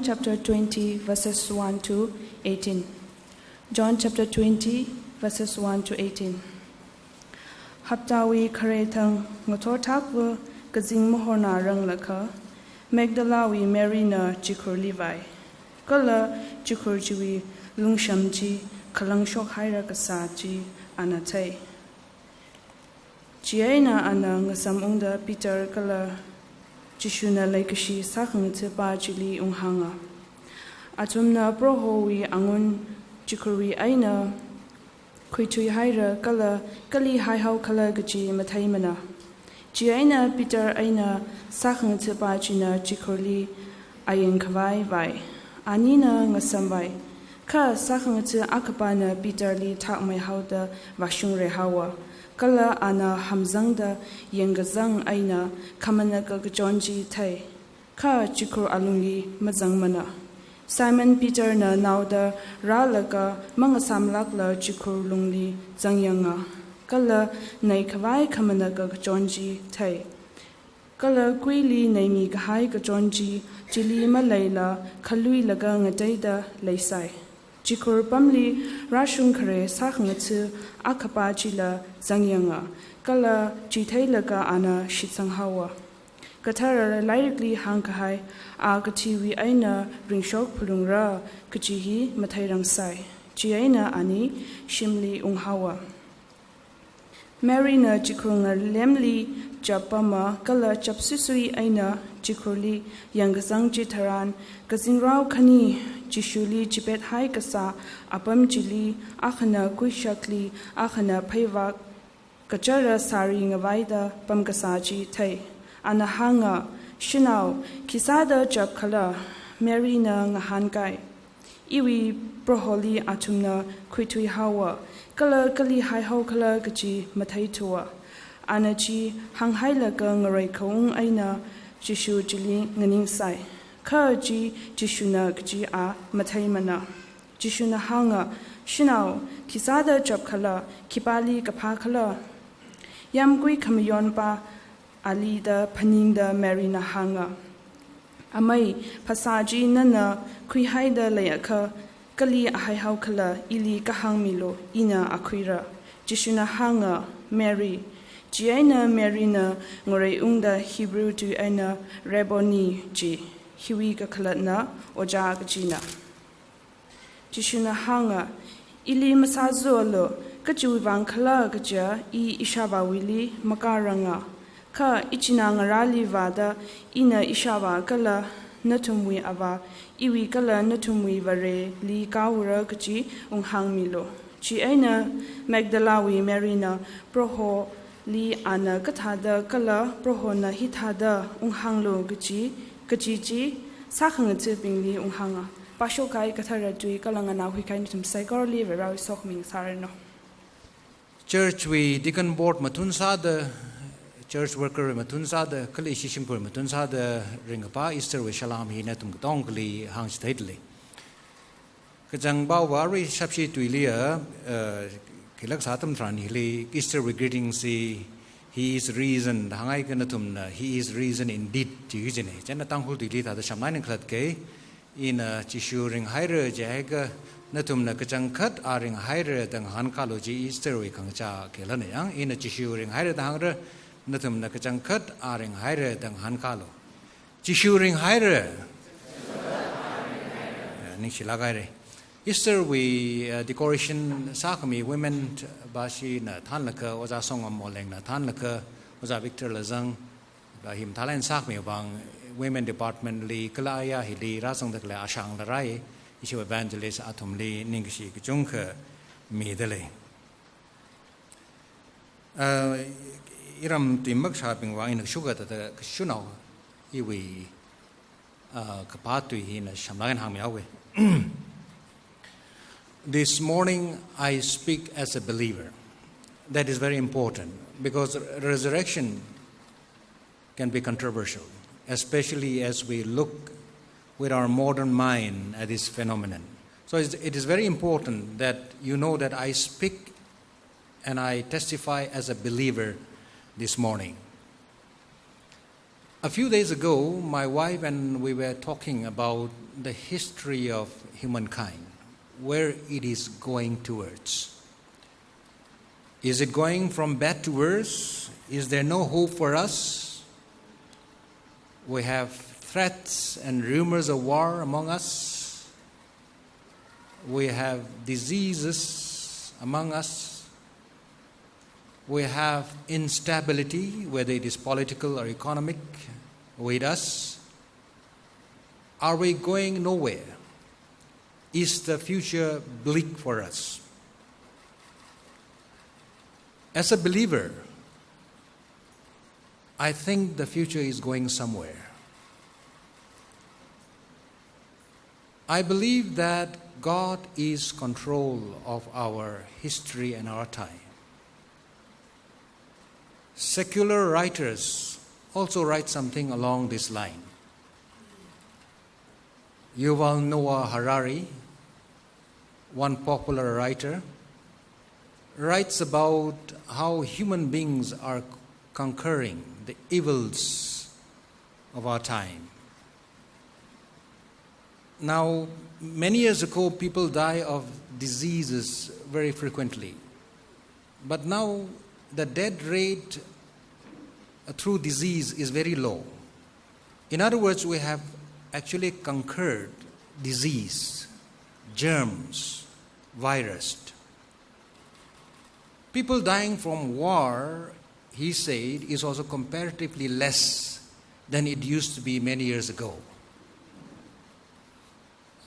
chapter 20, verses 1 to 18. John chapter 20, verses 1 to 18. Haptawi karetang ngotor takwa gazing mohorna rang laka, Magdalawi Marina jikur Levi. Kala jikur jiwi lungshamji kalangshok haira kasaji anatai. Jiaina ana ngasam ungda Peter kala jishuna laikashi sakhang tipa jili unghanga. Atumna prohowi angun jikurwi aina kuitui haira kala kali haihau kala gaji mataimana. Jiaina Peter aina sakhang tipa jina jikurli ayin kawai vai. Anina ngasam vai. Ka sakhang ti akapana Peter li tak mai hauda vashung rehawa. Kala ana hamzangda yengazang aina kamana gagjonji tai. Ka jikur alungi mazang mana. Simon Peter na nauda ralaga mangasamlakla jikur lungli zangyanga. Kala nai kawai kamana gagjonji tai. Kala kuili naimi gahai gagjonji jili malayla kalui laga ngadaida laysai. Jikur pamli rashung kare sakhangatsu akapa jila zangyanga. Kala jitai laga ana shitsanghawa. Katara lairikli hangkahai agatiwi aina ringshok pulungra kajihi matairangsai. Jiaina ani shimli unghawa. Marina jikurunga lemli japama kala chapsusui aina jikurli yangazang jitaran gazingrao kani jishuli jibet hai kasa apam jili akhana kuishakli akhana phaivak kachara sari ngavaida pamkasaji thai anahanga shinau kisada japkhala Marina ngahankai iwi proholi atumna kuitui hawa kala kali hai hau kala gaji mathai tuwa anaji hanghaila ka ngarai kaung aina jishu jili nganing sai ka ji jishuna gaji a mathai mana jishuna hanga shinau kisada japkhala kipali kapha khala yamgui kamayon pa ali da paning da Marina hanga amai pasaji nana kui haida layaka kali ahai hau kala ili kahang milo ina akuira jishuna hanga Mary Jiaina Marina ngore ungda Hebrew tu aina Rabboni ji hiwi ka khalatna oja gajina jishuna hanga ili masazolo kachu wang khala gaja I ishaba wili makaranga ka ichina ngarali vada ina ishaba kala natumwi ava iwi kala natumwi vare li kawura gaji unghang milo ji aina Magdalawi Marina proho li ana kathada kala prohona hithada unghanglo gaji gajiji sakhang chipingli unghanga pashokai kathara tui kalangana huikai nitum psychology very sokming sareno church we deacon board matunsa the church worker matunsa the kali shishimpur matunsa the ringapa Easter we shalam hi natum tongli hang staidli kajang ba wari sapsi tuilia kilak satam trani li Easter we greetings he is reason hangai kanatum he is reason indeed jigine jana tanghul tuili ta shamnain khat ke in chishuring haire jaga natum na kachang khat aring haire dang hankalo ji Easter we kangcha kelane yang in chishuring haire dang natum na kachang khat aring haire dang hankalo chishuring haire ning shilagai Easter we decoration sakami women bashi na thanlaka oja songam moleng na thanlaka oja Victor Lazang ba him thalen sakmi bang women department li kalaya hili rasang dakla ashang larai issue evangelist athumli ningshi kjungkha medale iram timak shopping wa in sugar ta shunau iwi kapatu hina shamlagan hang yawe This morning I speak as a believer. That is very important because resurrection can be controversial, especially as we look with our modern mind at this phenomenon. So it is very important that you know that I speak and I testify as a believer this morning. A few days ago, my wife and we were talking about the history of humankind, where it is going towards. Is it going from bad to worse? Is there no hope for us? We have threats and rumors of war among us. We have diseases among us. We have instability, whether it is political or economic, with us. Are we going nowhere? Is the future bleak for us? As a believer, I think the future is going somewhere. I believe that God is control of our history and our time. Secular writers also write something along this line. Yuval Noah Harari, one popular writer, writes about how human beings are conquering the evils of our time. Now, many years ago, people die of diseases very frequently. But now, the death rate through disease is very low. In other words, we have actually conquered disease, germs, virus. People dying from war, he said, is also comparatively less than it used to be many years ago.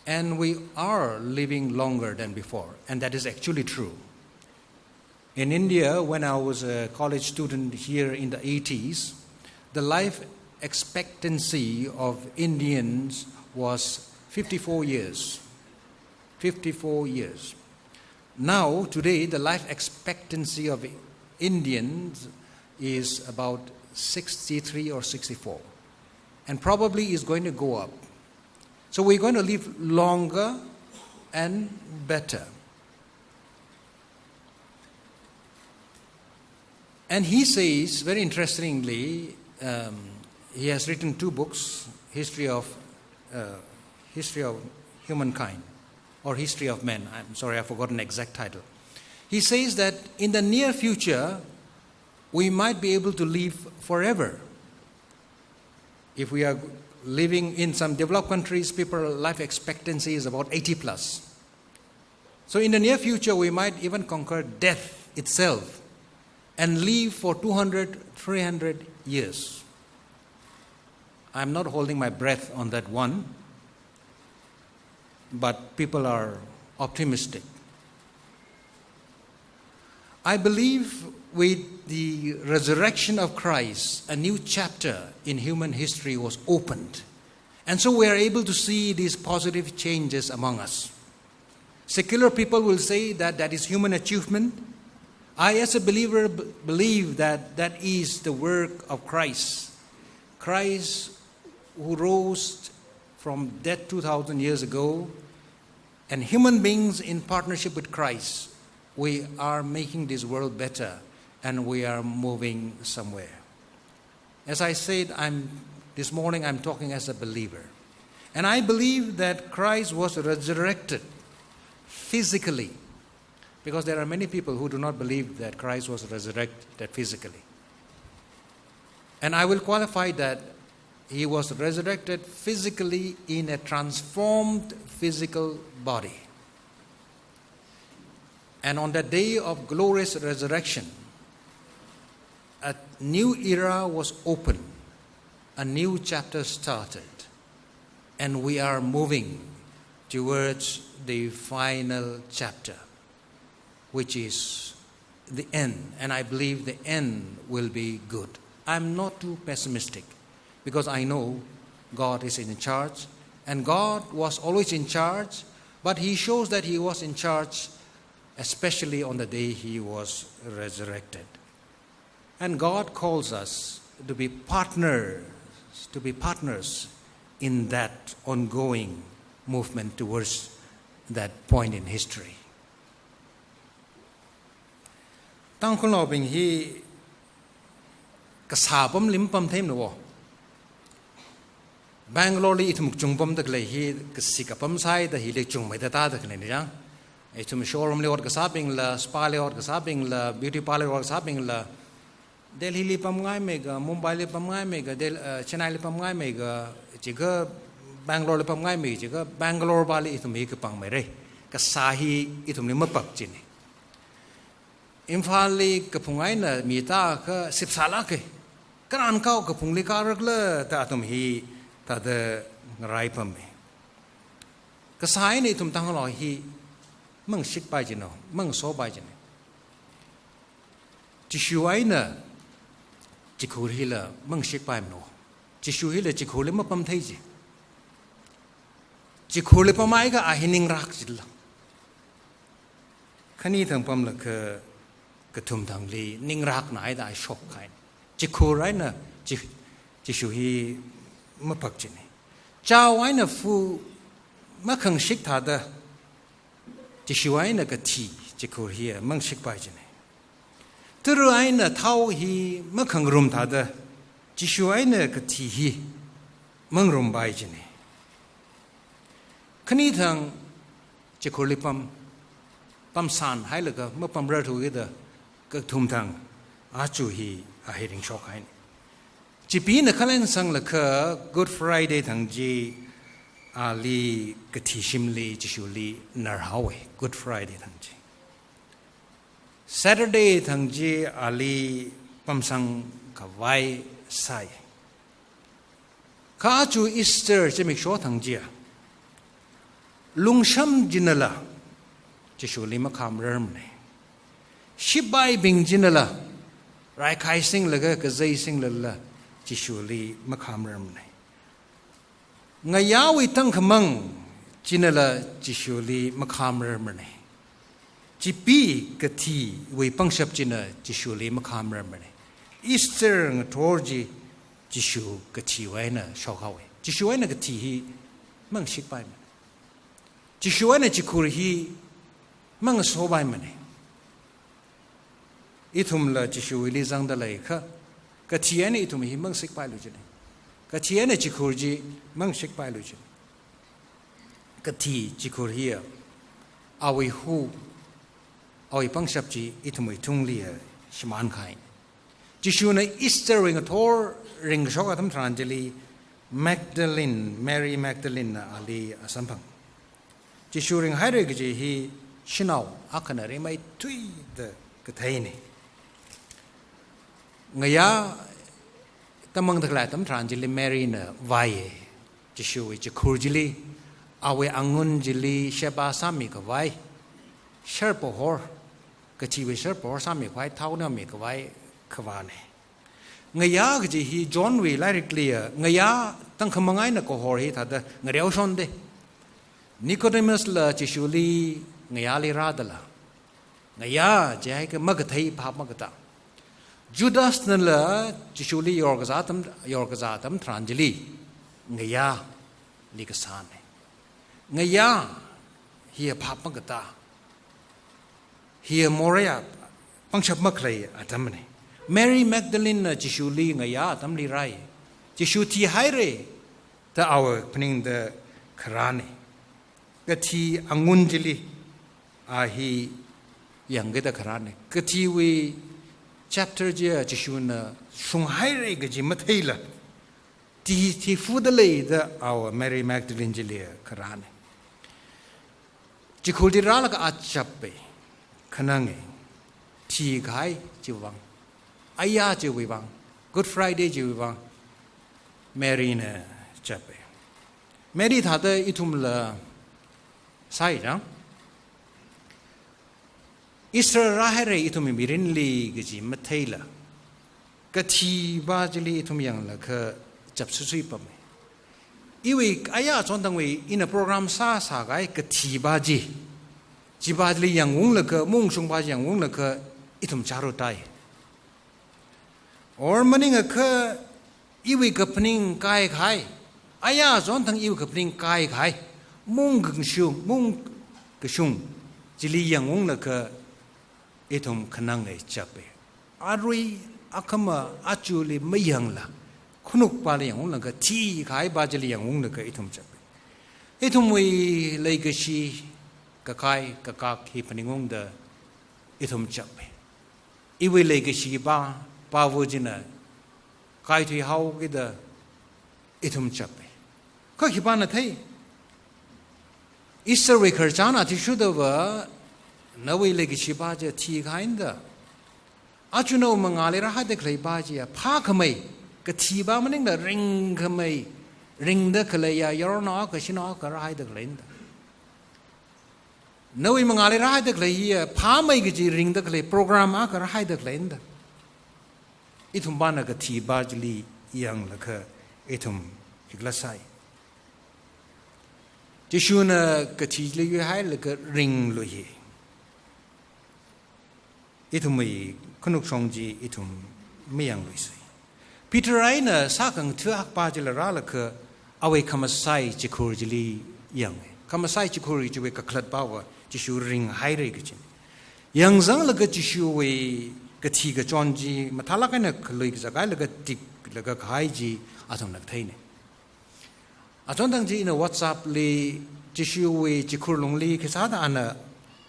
And we are living longer than before, and that is actually true. In India, when I was a college student here in the 80s, the life expectancy of Indians was 54 years. 54 years. Now, today, the life expectancy of Indians is about 63 or 64, and probably is going to go up. So we're going to live longer and better. And he says, very interestingly, he has written 2 books, History of Humankind, or History of Men. I'm sorry, I've forgotten the exact title. He says that in the near future, we might be able to live forever. If we are living in some developed countries, people's life expectancy is about 80 plus. So in the near future, we might even conquer death itself and live for 200, 300 years. I'm not holding my breath on that one, but people are optimistic. I believe with the resurrection of Christ, a new chapter in human history was opened. And so we are able to see these positive changes among us. Secular people will say that that is human achievement. I, as a believer, believe that that is the work of Christ. Christ who rose from death 2,000 years ago, and human beings in partnership with Christ, we are making this world better, and we are moving somewhere. As I said, this morning I'm talking as a believer. And I believe that Christ was resurrected physically, because there are many people who do not believe that Christ was resurrected physically. And I will qualify that he was resurrected physically in a transformed physical body. And on the day of glorious resurrection, a new era was opened, a new chapter started, and we are moving towards the final chapter, which is the end. And I believe the end will be good. I'm not too pessimistic, because I know God is in charge, and God was always in charge, but he shows that he was in charge especially on the day he was resurrected. And God calls us to be partners in that ongoing movement towards that point in history. Tang khun lo bing hi kasabam limpam them no Bangalore itum jungpam dak le hi sikapam sai da hi le chung mai da ta dak le ni jang itum showroom le or ka shopping la spa le or ka shopping la beauty parlor or shopping la Delhi le pam ngai me ga Mumbai le pam ngai me ga Chennai le pam ngai me ga jiga Bangalore le pam ngai me jiga Bangalore ba le itum hi ka pang mai re ka sa hi itum ni ma pak chin ni Imphal le ka phungai na mi ta ka sip sala ke kan kau ka phung le ka rak la ta tum hi ta de ngai pam me ka sai ni tum tang lo hi mang sik bai jin no mang so bai jin chi shuai na chi khur hi la mang sik bai no chi shu hi la chi khur le ma pam thai ji chi khur le pamai ka a hining rak ji la khani thang pam la ka thum thang li ning rak nai da shok khai chi khur rai na chi shu hi ma pak ji ni cha wai na fu ma khang sik tha da chi shu ai na ka thi chi khur hi mang sik bai ji ni tu ai na thau hi ma khang rum tha da chi shu ai na ka thi hi mang rum bai ji ni khani thang chi khur li pam san hai la ka ma pam ra thu ge da ka thum thang a chu hi a heading shock hai chi pi na khalen sang la ka Good Friday thang ji ali ka thi shim li chi shu li nar hawe Good Friday thang ji Saturday thang ji ali pam sang ka vai sai ka chu Easter che mi sho thang ji lung sham jinala chi shu li ma kham rem ne shibai bing jinala rai khai sing la ka zai sing la chi shu li ma kham rem ne ngayawi tang khamang jinala chi shu li ma kham rem ne chi pi ka thi we pang shap china chi shu li ma kham rem ne Easter ng thorji chi shu ka thi wai na sho kha we chi shu wai na ka thi hi mang shik bai chi shu wai na chi khur hi mang so bai ma ne itum la chi shu li zang da lai kha ka thi ne itum hi mang sik bai lu ji ne ka thi ne chi khur ji mang sik bai lu ji ka thi chi khur hi a wi hu a wi pang shap ji itum wi thung li shman khai chi shu na Easter ring thor ring sho ka tham tran ji li Mary Magdalene ali asampang chi shu ring hai re ji hi shinau akana re mai tui de ka thai ni ngaya tamang thak la tam tran ji li Mary na vai chi shu wi chi khur ji li awe angun ji li sheba sami ka vai shar po hor ka chi wi shar po sami khwai thau na mi ka vai khwa ne ngaya ga ji hi John wi lai clear ngaya tang khamangai na ko hor hi tha da ngrew son de Nicodemus la chi shu li ngaya li ra da la ngaya jai ka mag thai phap mag ta Judas na la chi shu li yor ga za tam tranjili ngaya li ka san ne ngaya hi phap mag ta hi moria pangshap mak lai atam ne Mary Magdalene na chi shu li ngaya tam li rai chi shu thi hai re ta our pning the kharane ka thi angun jili a hi yang ge da kharane ka thi we chapter je chi shu na shung hai re ge ji ma thai la ti fu da le da our Mary Magdalene jili kharane chi khul di ra la ka a chap pe khanang thi gai chi wang aya chi we wang Good Friday chi we wang Mary na chap pe Mary tha da itum la sai jang Israel rahare itum mirin li gji mathaila ka thi ba jili itum yang la kha chap su sui pam iwi aya chon tang we in a program sa gai ka thi ba ji ba jili yang wong la ka mong sung ba yang wong la ka itum charu tai or maning a ka iwi ka pning kai khai aya chon tang iwi ka pning kai khai mong ge shung jili yang wong la ka itum khanang ai chape arui akama achuli mayang la khunuk pa le yang lang ka thi khai ba jali yang ung ka ithum chap ithum wi lei ka shi ka kai ka ka hi paningong da ithum chap I wi lei ka shi ba wo jina kai thui hau ki da ithum chap ka hi ba na thai Easter we kharchana thi shu da wa na wi lei ka shi ba je thi khai da achuno mangale ra ha de klei ba ji ya pha khamai ka thi ba maning da ring khamai ring da khlai ya yor no ka shino ka ra ha de klei da Nawi mangale ra ha de klei ya pha mai gi ji ring da klei program a ka ra ha de klei da ithum ba na ka thi ba ji li yang la kha ithum higlasai ji shuna ka thi li yu hai la ka ring lo hi ithum mai khunuk songji ithum miyang loisai Peter aina sakang thuak pa jila rala ka away kamasai chikur jili yang kamasai chikur jiwe ka khlat bawa jishu ring haire gichin yang zang laga jishu we ka thi ga chonji mathala kana khloi ga zagai laga tik laga khai ji athong nak thaine athong dang ji in WhatsApp le jishu we chikur longli ke sada ana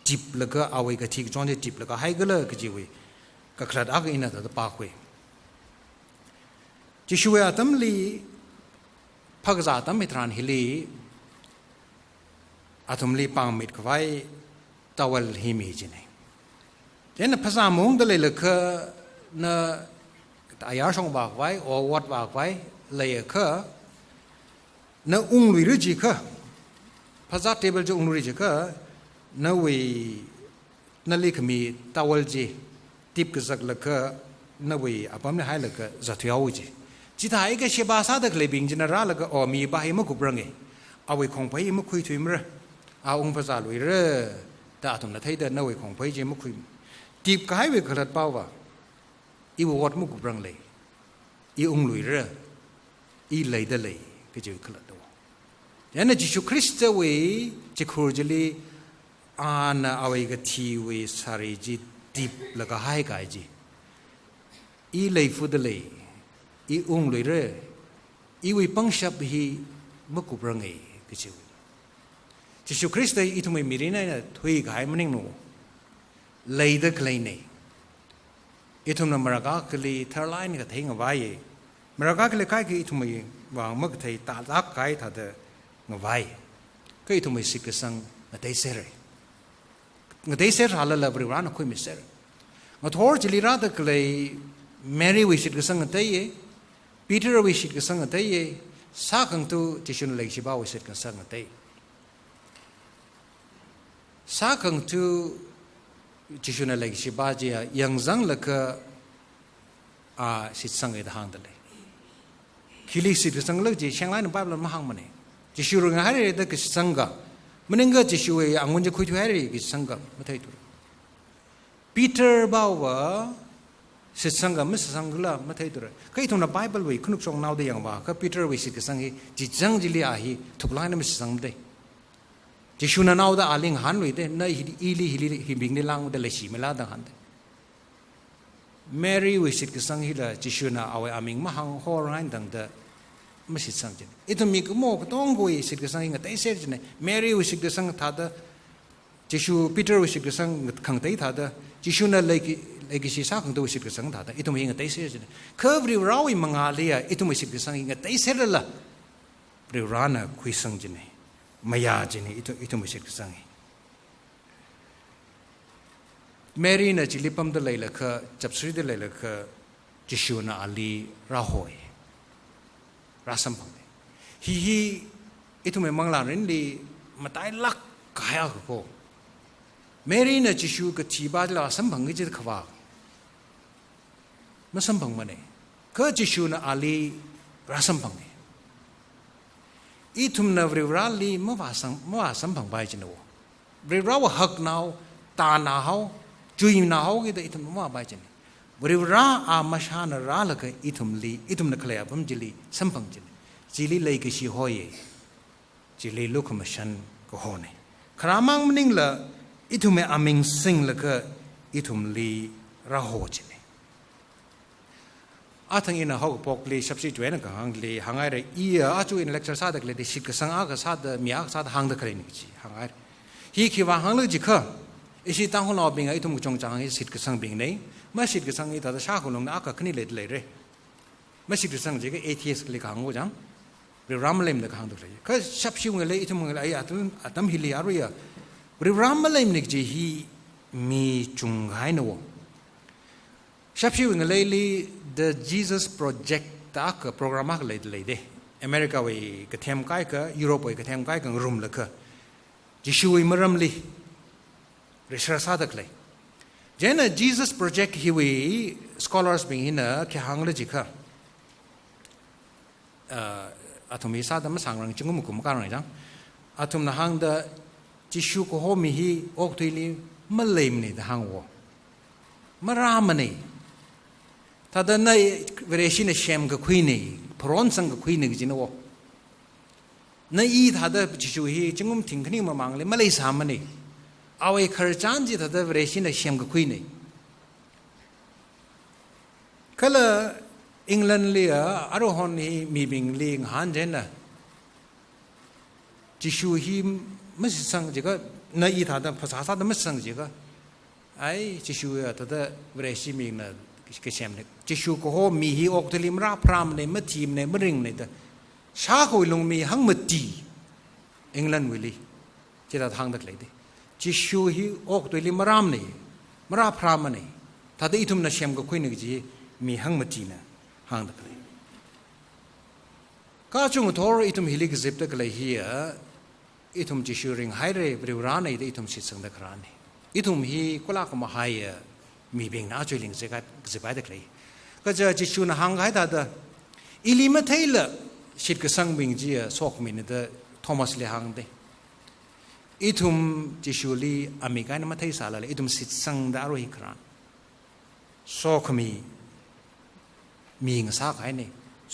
tip laga away ka thi ga chonji tip laga hai gala ka jiwe ka khlat aga ina da pa khwe jishuwe atam li phagza atam mitran hili atum li pang mit kwai tawal himi jine den phasa mong de le kha na aya song ba kwai o wat ba kwai le kha na ung lui ri ji kha phasa table jo ung lui ji kha na we na li khmi tawal ji tip ka zak la kha na we apam ne hai la ka zatyaw ji Jita ika sheba sada klebing jina rala ka o mi bahi ma kubrangi awe kongpai ma kui tui mra a ung pa za lui re ta atum na thaida na we kongpai je ma kui tip ka hai we khalat pawa I wo wat ma kubrang le I ung lui re I lei da le ka je khalat do yana Jishu Krista we jikur jili ana awe ka thi we sari ji tip la ka hai ka ji I lei fu da le I ung lui re I wi pang shap hi ma kubrangi kichu Jishu Krista I thumai mirina na thui gai maning no lei da klei nei I thum na maraga kli tharline ka thei ngawai maraga kli kai ki thumai wang mak thei ta la kai tha da ngawai kai thumai sikasang na dei sere ngadei ser hala la bri ran khoi mi ser ngathor jili ra da klei Mary we should kasang tai Peter we should kasang tai sakang tu jishun lek shiba we should kasang tai sakang tu jishun lek shiba jia yang zang laka a sit sang e hang dale kili sit kasang lek ji chang lai na bible ma hang mane jishuru nga hari da kasanga menenga jishu e angun je khuitu hari kasanga mathai tu Peter bawa Sisanga misangla mathai dur kai thona bible we khunuk song naw de yang ba ka Peter we sit kasang hi ji jang jili a hi thuklai na misang de ji shuna naw da aling han we de na ili hili hi bing ni lang de le shi mela da han de Mary we sit kasang hi la ji shuna awe aming ma hang ho rain dang da misit sang jin itu mi ko mo ko tong go we sit kasang hi ngai ser jine Mary we sit kasang tha da ji shu Peter we sit kasang khang tai tha da ji shuna Egi si sakang do sit kasang tha itu mi ngai ser jine khavri rawi mangalia itu mi sit kasang ngai ser la pri rana khui sang jine maya jine itu mi sit kasang Mary na jilipam de leila kha chapsri de leila kha jishuna ali rahoi rasam phang hi itu me mangla rin li matai lak kaya ko Mary na jishu ka thiba la sam phang ji khawa masam phang mane ka jishuna ali rasam phang itum na vrali ma sam phang bai jino vrira wa hak now ta na hau chui na hau gi da itum ma bai jini vrira a mashana ra la ka itum na khlaya bam jili sam phang jili lei ki shi hoye jili luk mashan ko hone kramang mning la itume aming sing la ka itum li ra ho jini ทั้งอินเขาปกลีสับสิจวยนักหังลีหังไงเลยอาจูอินเล็กชาร์ซาเด็กเลยสิกสังอากษาเดมีอากษาหังเด็กเลยนี่จีหังไงฮีคิดว่าหังเลยจีค่ะอิสิตั้งคนเราบิงไอ้ทุ่มจงจังไอ้สิกสังบิงเนี่ยไม่สิกสังไอ้แต่ชาคนลงนักก็ขึ้นเลยเลยไม่สิกสังจีก็ ATS เลยหังกูจังหรือรำเล่มเด็กหังเด็กเลยก็สับชิวเลยไอ้ทุ่มเลยไอ้อัตมฮิลีอารุยหรือรำเล่มนี่จีฮีมีจงไงนัวสับชิวเลย The Jesus Project ตากโปรแกรมอะไรเลยเดอเมริกาวิกเทียมไกก็ยุโรปวิกเทียมไกก็รุมเลยก็จิชูวิมรำลีเรื่องศาสตร์เลยเจน Jesus Project ฮิวิ scholars บิงฮินะแค่หังเลยจิค่ะอาทุมิศาสตร์มันสั่งเรื่องจงมุกุมการอะไรจังอาทุมนะหังเดจิชูก็โฮมิฮิออกตุยลีมาเลมนี่หังวะมารามันนี่ถ้าเดินในเวรชินเชมกับคุยนี่พร้อมสังกับคุยนี่จริงๆวะในอีถ้าเดินจิชูฮีจงุมทิ้งขึ้นมามังเลยไม่เลยสามมันนี่เอาไอ้ขจรจีถ้าเดินเวรชินเชมกับคุยนี่ก็เลยอังกฤษเลียอารมณ์นี้มีบิงเลียงหันเจนนะจิชูฮีไม่สังจีก็ในอีถ้าเดินภาษาศาสตร์ไม่สังจีก็ไอ้จิชูฮีถ้าเดินเวรชินมีนะก็เช่นนี้จิชูก็โฮมีฮีออกทะเลมราพรามในมัดทีมในมริงในแต่ชาคุยลงมีหังมัดจีอังกฤษวิลีจะได้ทางดักเลยดิจิชูฮีออกทะเลมรามในมราพรามในถ้าได้อิทุมนัชเชมก็คุยนึกจีมีหังมัดจีนะทางดักเลยก็จงทอร์อิทุมฮิลิกซิบดักเลยฮีอิทุมจิชูริงไฮเร่บริวราในได้อิทุมสิทธิ์สังดักรานี่อิทุมฮีกุลากมาไฮมีเบงน่าช่วยลิงเสกจะไปได้เลยก็จะจิชูนหังไงแต่เดอิลิมาเทลชิดกสังบิงจีสอกมินเดทอมัสเลหังเดอิทุมจิชูลีอเมริกันมาเทสาลเลยอิทุมสิทสังดารุฮิครานสอกมีเงาสาขายเนี่ย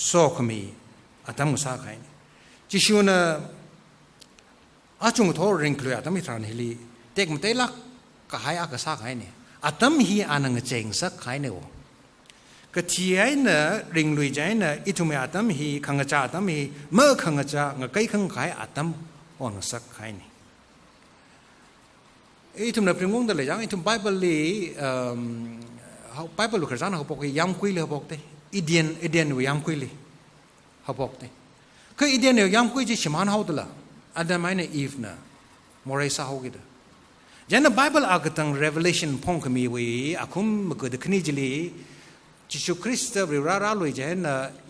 สอกมีอัตมุสาขายเนี่ยจิชูน่ะอาจงทอริงคลุยอัตมิทรานฮิลีเด็กมันเตลักก็หายอากาศขายเนี่ยอัตมฮีอานังเจงสักขายเนวก็ที่ไอ้เนริงลุยใจเนอิทุเมอัตมฮีขังจ่าอัตมฮีเมื่อขังจ่างไกขังขายอัตมอ่อนสักขายนี่อิทุมเนพริมงงเดเลยจังอิทุมไบเบิลลีไบเบิลลูกกระจานเขาบอกยามคุยเลยเขาบอกเตอิเดียนวยามคุยเลยเขาบอกเตคืออิเดียนวยามคุยจีชิมานเขาตละอันนั้นไม่เนอีฟนะมอริซาเขากิดยัน Bible อาจจะ Revelation พงค์มีไว้อาคุมมันก็เด็กนี่จิลีจิชูคริสต์หรือราลุยยัน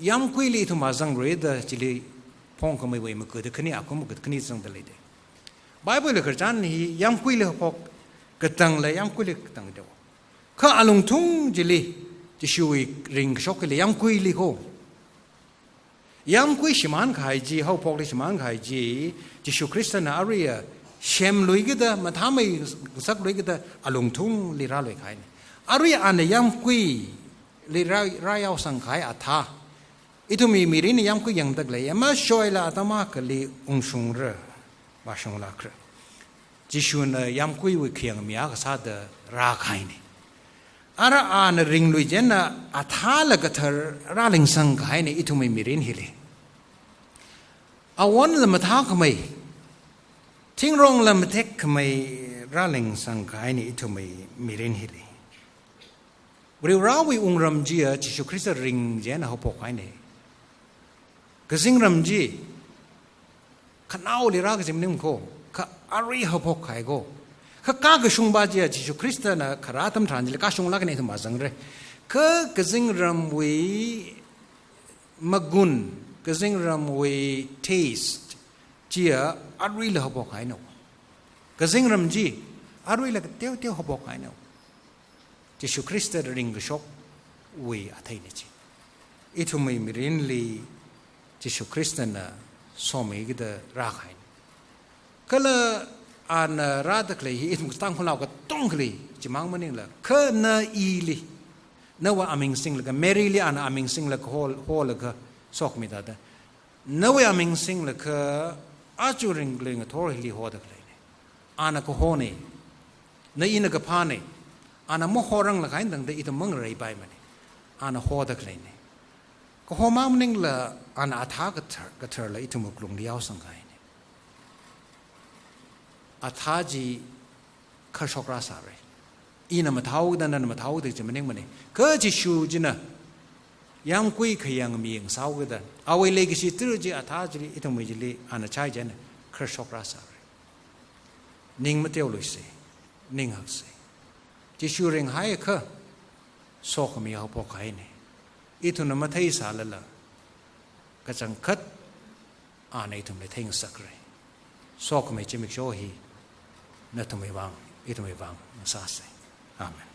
ยามคุยลีทุมาจังเรดจิลีพงค์มีไว้มันก็เด็กนี่อาคุมมันก็เด็กนี่จังเดลีเด Bible เลยกระจายนี้ยามคุยเลยพกกระตังเลยยามคุยเลยกระตังเดียวข้าอารมณ์ทุ่งจิลีจิชูริงช็อกเลยยามคุยลีโฮยามคุยชิมันขายจีเขาพกเลยชิมันขายจีจิชูคริสต์น่ะอารีเชมลุยก็ได้มาทำให้สักลุยก็ได้อารมณ์ทุ่งลีราลุยขายนี่อารุยอันนี้ยามคุยลีรายเอาสังขายอัฐาอิทุมีรินยามคุยยังตักเลยมาช่วยละอาตมาก็ลีองชุงเร่บาชงลักระจิชูนยามคุยวิเคียงมีอากาศเดราขายนี่อาระอันริงลุยเจนอัฐาละก็เธอราลิงสังขายนี่อิทุมีรินฮิลีอาวันละมาท้าขมายทิ้งรองลำเทคขมายราลิงสังขายนี่อิทุมีรินฮิลีบริวราวิองรำจีจิชูคริสต์ริงเจนเขาพกไว้เนี่ยก็สิ่งรำจีขณะเอาลีรากจิมนิมโคข้าอารีเขาพกไข่โกข้ากากชุงบาจีจิชูคริสต์นะขราตัมทรานจิลกาชุงลักเนี่ยทุ่มาสังเร่ก็สิ่งรำวิมกุนก็สิ่งรำวิเทสจีอารีเลยเขาพกไข่เนาะก็สิ่งรำจีอารีเลยเตี้ยวเขาพกไข่เนาะจิชูคริสต์ริงก์ช็อกวิอาทัยนี่จีอิทุไม่มีรินลีจิชูคริสต์น่ะสมัยก็ได้รักให้ก็เลยอันรักเลยอิทุมตั้งคนเราก็ต้องเลยจิมังมันนี่แหละก็น่าอีลีน่าว่าอามิงสิงเลยก็เมรีลีอันอามิงสิงเลยก็ฮอลเลยก็สอกมิดาเดน่าว่าอามิงสิงเลยก็อาจูริงเลยก็ทอร์ฮิลีฮอดเลยอันนั้นก็ฮอนี่น่าอินก็พานี่อันนั้นมั่วรังละกันตั้งแต่อิทุมมังไรไปมันอันนั้นฮอดเลย ก็หัวมามันนึงละอันอาทากระเทอละอิทุมุกลงเดียวสังไงเนี่ยอาทาจีข้าชกราสาเลยอีน่ะมาเท้าดันนั่นมาเท้าถึงจะมันนึงมันเนี่ยก็จะชูจีน่ะยังคุยขยังมีอย่างสาวกันเอาไว้เลยก็สิตรุจีอาทาจีอิทุมุจีลีอันนั้นใช่เจนข้าชกราสาเลยนิ่งมาเที่ยวลุยสินิ่งหักสิจะชูเร่งหายก็โซกมีเอาพอใครเนี่ยอีทุนมาเที่ยวสารละก็จังคัดอ่านไอ้ทุนไม่เที่ยงสักเลยโซกมีจิมิกโจฮีนั่นทุนไม่วางอีทุนไม่วางมาซาสิอาเมน